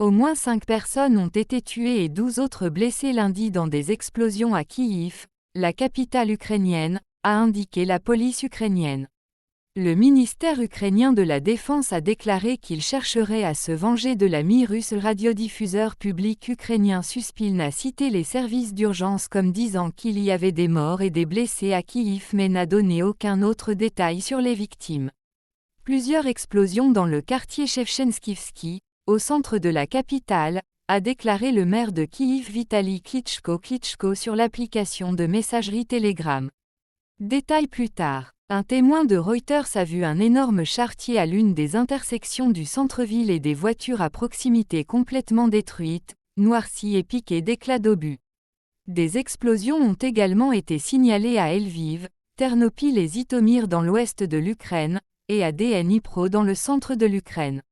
Au moins 5 personnes ont été tuées et 12 autres blessées lundi dans des explosions à Kyiv, la capitale ukrainienne, a indiqué la police ukrainienne. Le ministère ukrainien de la Défense a déclaré qu'il chercherait à se venger de l'ami russe. Le radiodiffuseur public ukrainien Suspilne a cité les services d'urgence comme disant qu'il y avait des morts et des blessés à Kyiv mais n'a donné aucun autre détail sur les victimes. Plusieurs explosions dans le quartier Shevchenskivski, au centre de la capitale, a déclaré le maire de Kyiv Vitali Klitschko sur l'application de messagerie Telegram. Détail plus tard. Un témoin de Reuters a vu un énorme charretier à l'une des intersections du centre-ville et des voitures à proximité complètement détruites, noircies et piquées d'éclats d'obus. Des explosions ont également été signalées à Lviv, Ternopil et Zhytomyr dans l'ouest de l'Ukraine, et à Dnipro dans le centre de l'Ukraine.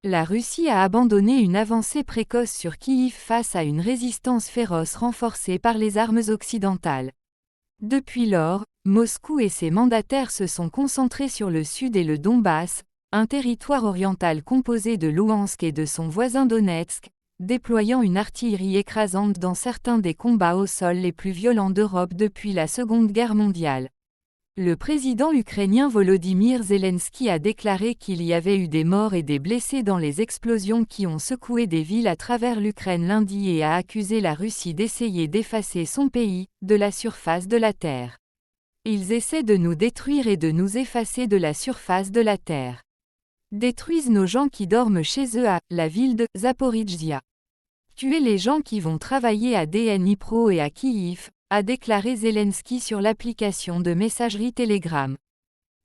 La Russie a abandonné une avancée précoce sur Kyiv face à une résistance féroce renforcée par les armes occidentales. Depuis lors, Moscou et ses mandataires se sont concentrés sur le sud et le Donbass, un territoire oriental composé de Louhansk et de son voisin Donetsk, déployant une artillerie écrasante dans certains des combats au sol les plus violents d'Europe depuis la Seconde Guerre mondiale. Le président ukrainien Volodymyr Zelensky a déclaré qu'il y avait eu des morts et des blessés dans les explosions qui ont secoué des villes à travers l'Ukraine lundi et a accusé la Russie d'essayer d'effacer son pays de la surface de la Terre. Ils essaient de nous détruire et de nous effacer de la surface de la Terre. Détruisent nos gens qui dorment chez eux à la ville de Zaporijzia. Tuer les gens qui vont travailler à Dnipro et à Kyiv, a déclaré Zelensky sur l'application de messagerie Telegram.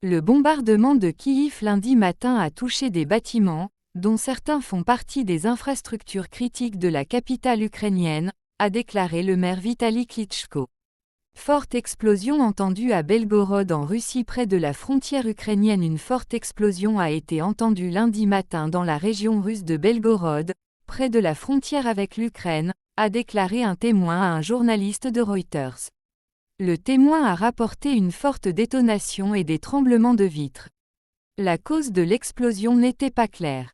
Le bombardement de Kyiv lundi matin a touché des bâtiments, dont certains font partie des infrastructures critiques de la capitale ukrainienne, a déclaré le maire Vitali Klitschko. Forte explosion entendue à Belgorod en Russie près de la frontière ukrainienne. Une forte explosion a été entendue lundi matin dans la région russe de Belgorod, près de la frontière avec l'Ukraine, a déclaré un témoin à un journaliste de Reuters. Le témoin a rapporté une forte détonation et des tremblements de vitres. La cause de l'explosion n'était pas claire.